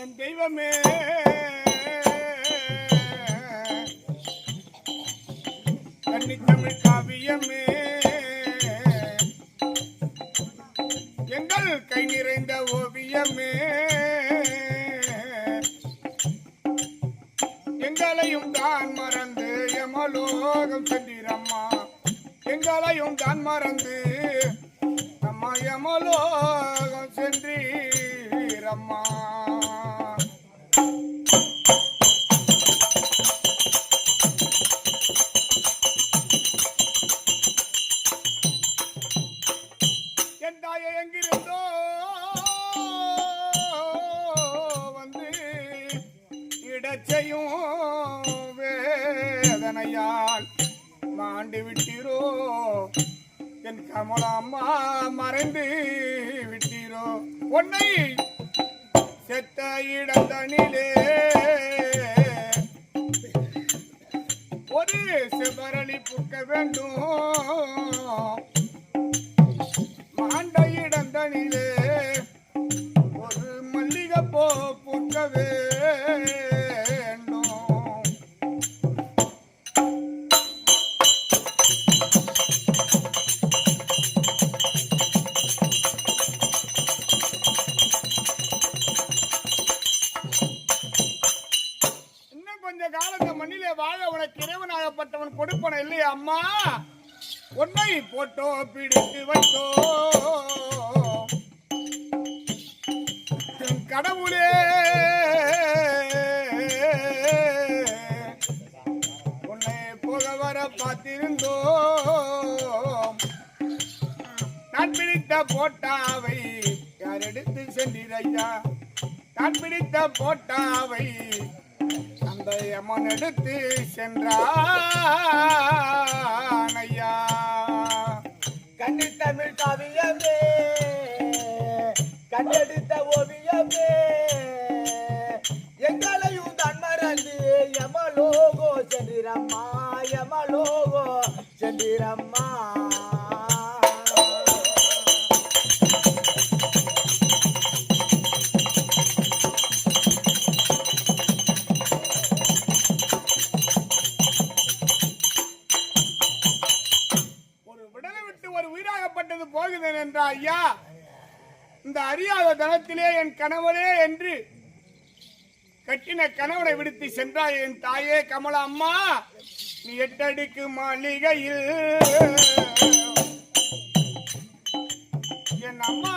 என் தெய்வமே கன்னித்தமிழ் காவியமே எங்கள் கை நிறைந்த ஓவியமே எங்களையும் தான் மறந்து யமலோகம் சென்றீரம்மா எங்களையும் தான் மறந்து நம்ம யமலோகம் சென்றீரம்மா என் தாயை எங்கிருந்தோ வந்து இடச்சையும் வேதனையால் மாண்டு விட்டீரோ என் கமலாம்மா மறைந்து விட்டீரோ உன்னை செத்த இடந்தனிலே ஒரு செவரளி புக்க வேண்டும் மாண்ட இடந்தனிலே ஒரு மல்லிகை போ புக்க வேண்டும் கொஞ்ச காலத்தை மண்ணிலே வாழ உனக்கு இறைவனாகப்பட்டவன் கொடுப்பன இல்லையா அம்மா உன்னை போட்டோ பிடித்து வைத்தோ கடவுளே உன்னை போக வர பார்த்திருந்தோ நான் பிடித்த போட்டாவை யார் எடுத்து சென்றீரையா நான் பிடித்த போட்டாவை அந்த யமன் எடுத்து சென்றான் ஐயா கன்னித்தமிழ் காவியமே கண்ணெடுத்த ஓவியமே எங்களையும் தான் மறந்து யமலோகோ சென்றிரம்மா யமலோகோ சென்றிரம்மா போகிறேன் என்ற ஐயா இந்த அறியாத தனத்திலே என் கணவனே என்று கட்டின கணவனை விடுத்து சென்றாய் என் தாயே கமலா அம்மா நீ 8 அடுக்கு மாளிகையில் என் அம்மா